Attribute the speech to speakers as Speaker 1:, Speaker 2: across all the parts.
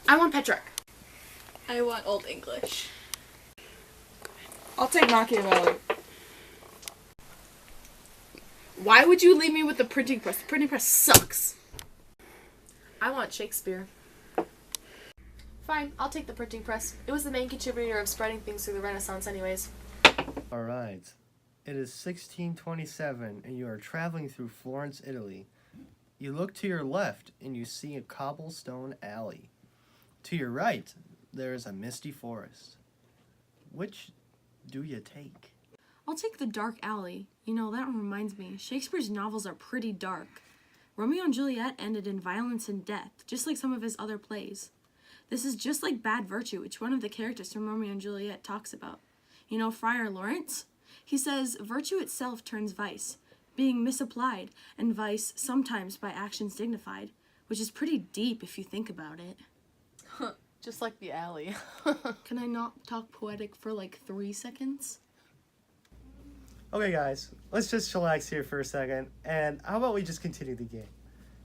Speaker 1: I want Petrarch.
Speaker 2: I want Old English.
Speaker 3: I'll take Machiavelli.
Speaker 1: Why would you leave me with the printing press? The printing press sucks.
Speaker 4: I want Shakespeare. Fine, I'll take the printing press. It was the main contributor of spreading things through the Renaissance anyways.
Speaker 5: All right. It is 1627, and you are traveling through Florence, Italy. You look to your left, and you see a cobblestone alley. To your right, there is a misty forest. Which do you take?
Speaker 6: I'll take the dark alley. You know, that reminds me, Shakespeare's novels are pretty dark. Romeo and Juliet ended in violence and death, just like some of his other plays. This is just like Bad Virtue, which one of the characters from Romeo and Juliet talks about. You know, Friar Lawrence? He says, virtue itself turns vice, being misapplied, and vice sometimes by actions dignified, which is pretty deep if you think about it.
Speaker 4: Just like the alley.
Speaker 6: Can I not talk poetic for like 3 seconds?
Speaker 5: Okay, guys, let's just chillax here for a second, and how about we just continue the game?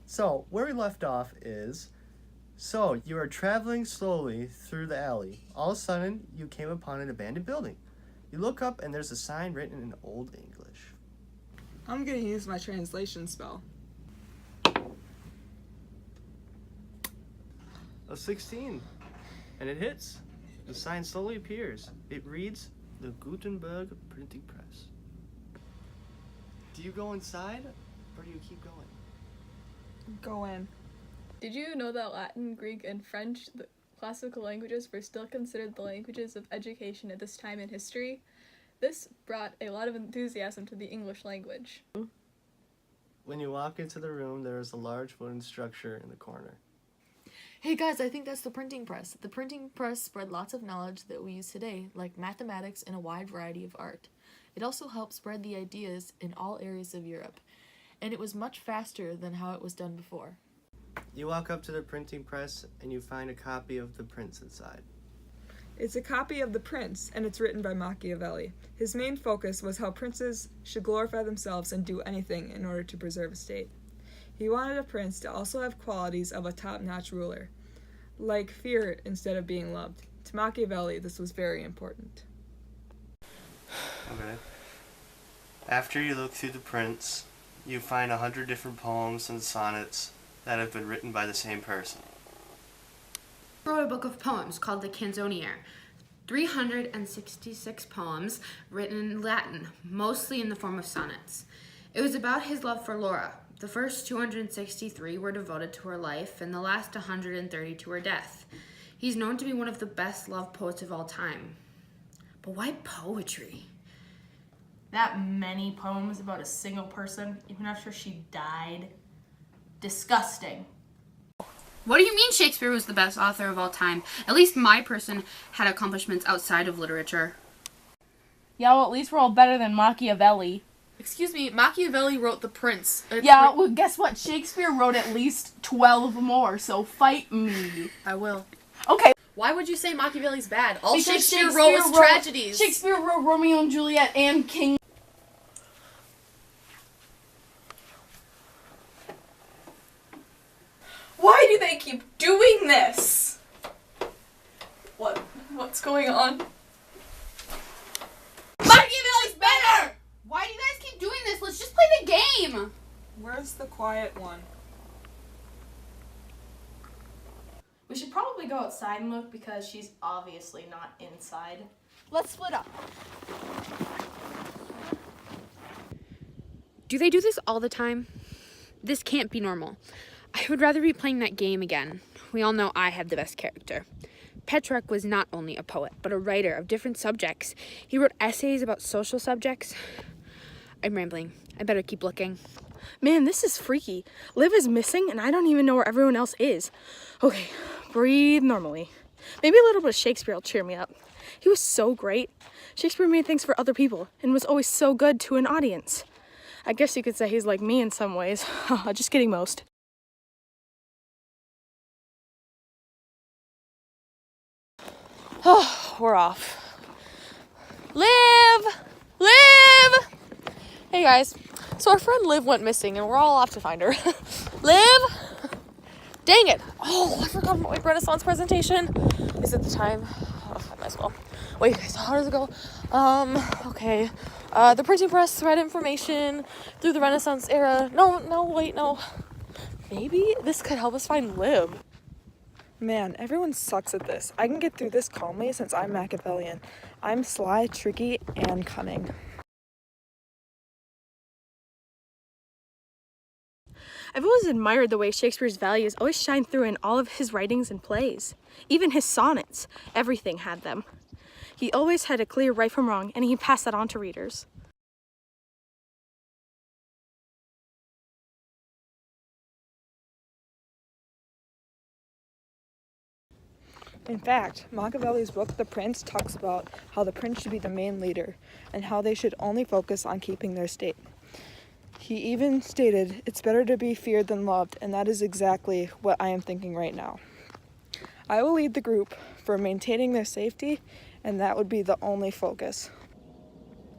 Speaker 5: So, where we left off is, so you are traveling slowly through the alley. All of a sudden, you came upon an abandoned building. You look up, and there's a sign written in Old English.
Speaker 3: I'm gonna use my translation spell.
Speaker 5: A 16, and it hits. The sign slowly appears. It reads, the Gutenberg Printing Press. Do you go inside, or do you keep going?
Speaker 3: Go in.
Speaker 2: Did you know that Latin, Greek, and French, the classical languages, were still considered the languages of education at this time in history? This brought a lot of enthusiasm to the English language.
Speaker 5: When you walk into the room, there is a large wooden structure in the corner.
Speaker 4: Hey guys, I think that's the printing press. The printing press spread lots of knowledge that we use today, like mathematics and a wide variety of art. It also helped spread the ideas in all areas of Europe, and it was much faster than how it was done before.
Speaker 5: You walk up to the printing press, and you find a copy of The Prince inside.
Speaker 3: It's a copy of The Prince, and it's written by Machiavelli. His main focus was how princes should glorify themselves and do anything in order to preserve a state. He wanted a prince to also have qualities of a top-notch ruler, like fear instead of being loved. To Machiavelli, this was very important.
Speaker 5: Okay. After you look through The Prince, you find 100 different poems and sonnets that have been written by the same person.
Speaker 1: I wrote a book of poems called the Canzoniere. 366 poems written in Latin, mostly in the form of sonnets. It was about his love for Laura. The first 263 were devoted to her life, and the last 130 to her death. He's known to be one of the best loved poets of all time. But why poetry?
Speaker 6: That many poems about a single person, even after she died. Disgusting.
Speaker 1: What do you mean Shakespeare was the best author of all time? At least my person had accomplishments outside of literature.
Speaker 6: Yeah, well, at least we're all better than Machiavelli.
Speaker 4: Excuse me, Machiavelli wrote The Prince.
Speaker 6: Yeah, well, guess what? Shakespeare wrote at least 12 more, so fight me.
Speaker 4: I will.
Speaker 6: Okay.
Speaker 4: Why would you say Machiavelli's bad? All
Speaker 6: Because
Speaker 4: Shakespeare wrote was tragedies.
Speaker 6: Shakespeare wrote Romeo and Juliet and King.
Speaker 2: Why do they keep doing this? What's going on?
Speaker 1: Machiavelli's better! Why do you guys keep doing this? Let's just play the game!
Speaker 3: Where's the quiet one?
Speaker 6: We should probably go outside and look because she's obviously not inside.
Speaker 4: Let's split up.
Speaker 1: Do they do this all the time? This can't be normal. I would rather be playing that game again. We all know I have the best character. Petrarch was not only a poet, but a writer of different subjects. He wrote essays about social subjects. I'm rambling. I better keep looking.
Speaker 6: Man, this is freaky. Liv is missing and I don't even know where everyone else is. Okay, breathe normally. Maybe a little bit of Shakespeare will cheer me up. He was so great. Shakespeare made things for other people and was always so good to an audience. I guess you could say he's like me in some ways. Just kidding, most. Oh, we're off. Liv! Liv! Hey guys, so our friend Liv went missing and we're all off to find her. Liv?
Speaker 4: Dang it! Oh, I forgot about my Renaissance presentation. Is it the time? Oh, I might as well. Wait, so how does it go? Okay. The printing press spread information through the Renaissance era. No. Maybe this could help us find Lib.
Speaker 3: Man, everyone sucks at this. I can get through this calmly since I'm Machiavellian. I'm sly, tricky, and cunning.
Speaker 6: I've always admired the way Shakespeare's values always shine through in all of his writings and plays. Even his sonnets, everything had them. He always had a clear right from wrong, and he passed that on to readers.
Speaker 3: In fact, Machiavelli's book, The Prince, talks about how the prince should be the main leader and how they should only focus on keeping their state. He even stated, "It's better to be feared than loved," and that is exactly what I am thinking right now. I will lead the group for maintaining their safety, and that would be the only focus.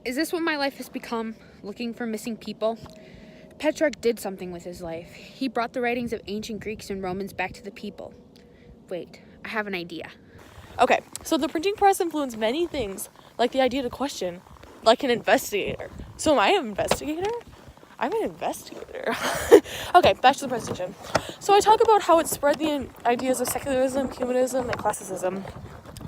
Speaker 1: Is this what my life has become? Looking for missing people? Petrarch did something with his life. He brought the writings of ancient Greeks and Romans back to the people. Wait, I have an idea.
Speaker 4: Okay, so the printing press influenced many things, like the idea to question, like an investigator. So am I an investigator? I'm an investigator. Okay, back to the presentation. So I talk about how it spread the ideas of secularism, humanism, and classicism.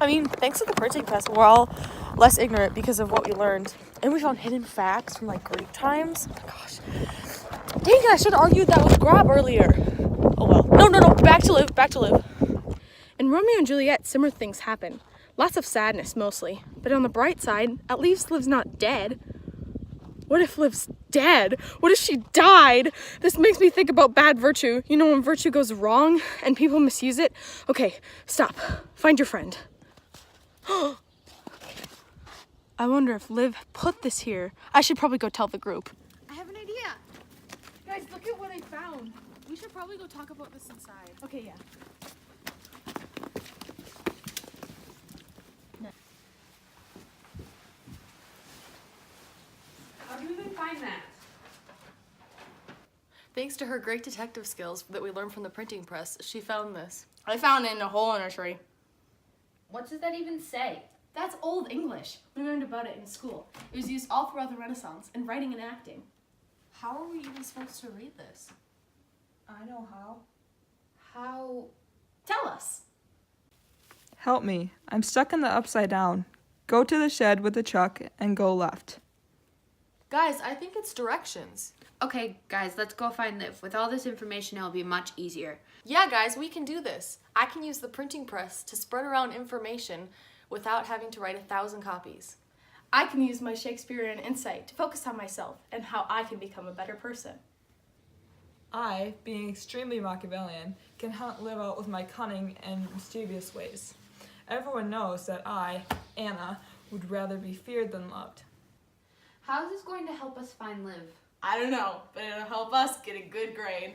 Speaker 4: I mean, thanks to the printing press, we're all less ignorant because of what we learned. And we found hidden facts from, like, Greek times. Oh my gosh. Dang it, I should have argued that with Grab earlier. Oh well. No, back to live.
Speaker 6: In Romeo and Juliet, similar things happen. Lots of sadness, mostly. But on the bright side, at least Liv's not dead. What if Liv's dead? What if she died? This makes me think about bad virtue. You know, when virtue goes wrong and people misuse it? Okay, stop. Find your friend. I wonder if Liv put this here. I should probably go tell the group.
Speaker 1: I have an idea.
Speaker 6: Guys, look at what I found. We should probably go talk about this inside. Okay, yeah.
Speaker 1: How do you even find that?
Speaker 4: Thanks to her great detective skills that we learned from the printing press, she found this.
Speaker 7: I found it in a hole in a tree.
Speaker 1: What does that even say?
Speaker 6: That's Old English. We learned about it in school. It was used all throughout the Renaissance in writing and acting.
Speaker 4: How are we even supposed to read this?
Speaker 3: I know how.
Speaker 1: How?
Speaker 6: Tell us.
Speaker 3: Help me. I'm stuck in the upside down. Go to the shed with the truck and go left.
Speaker 4: Guys, I think it's directions.
Speaker 1: Okay, guys, let's go find Liv. With all this information, it'll be much easier.
Speaker 4: Yeah, guys, we can do this. I can use the printing press to spread around information without having to write 1,000 copies.
Speaker 6: I can use my Shakespearean insight to focus on myself and how I can become a better person.
Speaker 3: I, being extremely Machiavellian, can live out with my cunning and mischievous ways. Everyone knows that I, Anna, would rather be feared than loved.
Speaker 1: How is this going to help us find Liv?
Speaker 7: I don't know, but it'll help us get a good grade.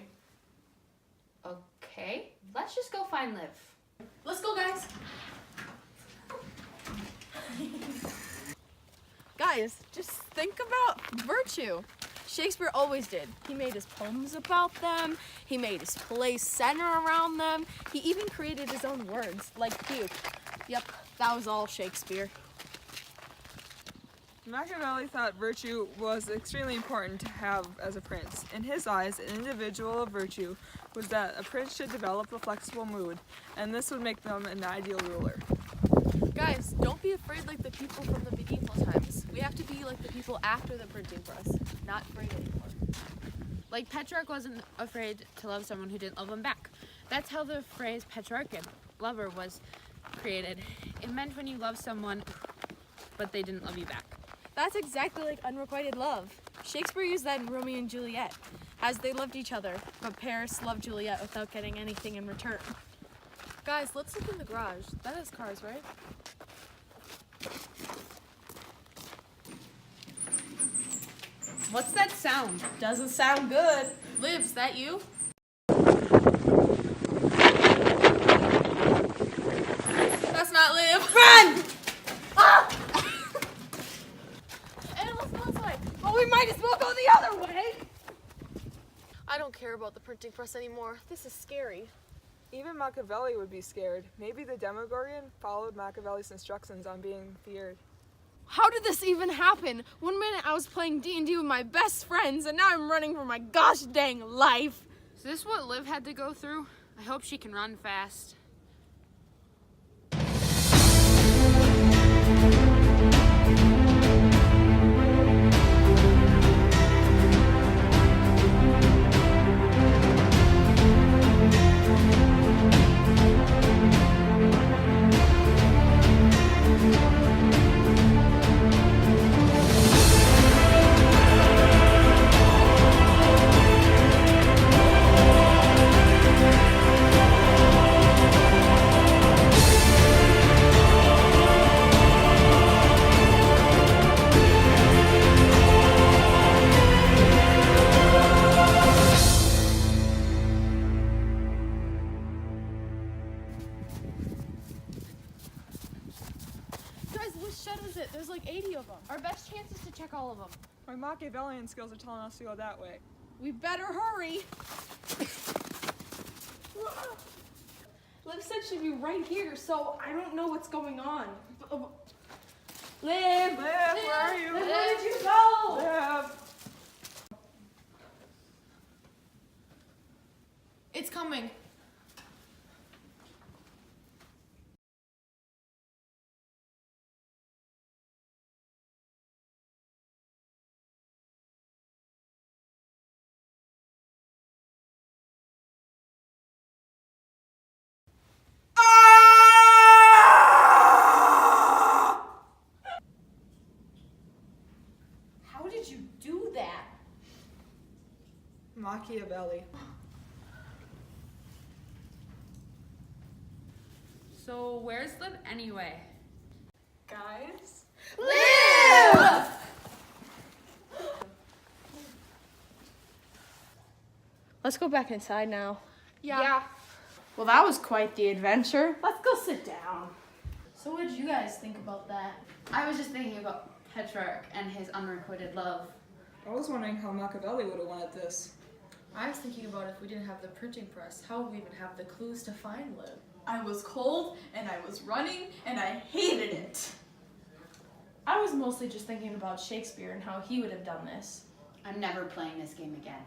Speaker 1: Okay, let's just go find Liv.
Speaker 6: Let's go, guys. Guys, just think about virtue. Shakespeare always did. He made his poems about them. He made his plays center around them. He even created his own words, like puke. Yep, that was all Shakespeare.
Speaker 3: Machiavelli thought virtue was extremely important to have as a prince. In his eyes, an individual of virtue was that a prince should develop a flexible mood, and this would make them an ideal ruler.
Speaker 4: Guys, don't be afraid like the people from the medieval times. We have to be like the people after the printing press, not afraid anymore.
Speaker 1: Like Petrarch wasn't afraid to love someone who didn't love him back. That's how the phrase Petrarchan, lover, was created. It meant when you love someone, but they didn't love you back.
Speaker 6: That's exactly like unrequited love. Shakespeare used that in Romeo and Juliet, as they loved each other, but Paris loved Juliet without getting anything in return.
Speaker 4: Guys, let's look in the garage. That has cars, right?
Speaker 1: What's that sound?
Speaker 7: Doesn't sound good.
Speaker 4: Liv, is that you? That's not Liv.
Speaker 7: Run!
Speaker 4: And let's go inside.
Speaker 7: Oh, we might as well go the other way.
Speaker 4: I don't care about the printing press anymore. This is scary.
Speaker 3: Even Machiavelli would be scared. Maybe the Demogorgon followed Machiavelli's instructions on being feared.
Speaker 8: How did this even happen? 1 minute I was playing D&D with my best friends, and now I'm running for my gosh dang life.
Speaker 1: Is this what Liv had to go through? I hope she can run fast.
Speaker 8: Guys, which shed is it? There's like 80 of them.
Speaker 1: Our best chance is to check all of them.
Speaker 3: My Machiavellian skills are telling us to go that way.
Speaker 8: We better hurry.
Speaker 6: Liv said she'd be right here, so I don't know what's going on. Liv!
Speaker 3: Liv, where are you?
Speaker 6: Liv, where did you go?
Speaker 3: Liv!
Speaker 4: It's coming.
Speaker 6: How did you do that?
Speaker 3: Machiavelli.
Speaker 1: So where's Liv anyway?
Speaker 3: Guys?
Speaker 8: Let's go back inside now.
Speaker 7: Yeah. Well, that was quite the adventure. Let's go sit down.
Speaker 6: So what did you guys think about that?
Speaker 1: I was just thinking about Petrarch and his unrequited love.
Speaker 3: I was wondering how Machiavelli would have wanted this.
Speaker 4: I was thinking about if we didn't have the printing press, how would we even have the clues to find Liv?
Speaker 9: I was cold, and I was running, and I hated it.
Speaker 6: I was mostly just thinking about Shakespeare and how he would have done this.
Speaker 1: I'm never playing this game again.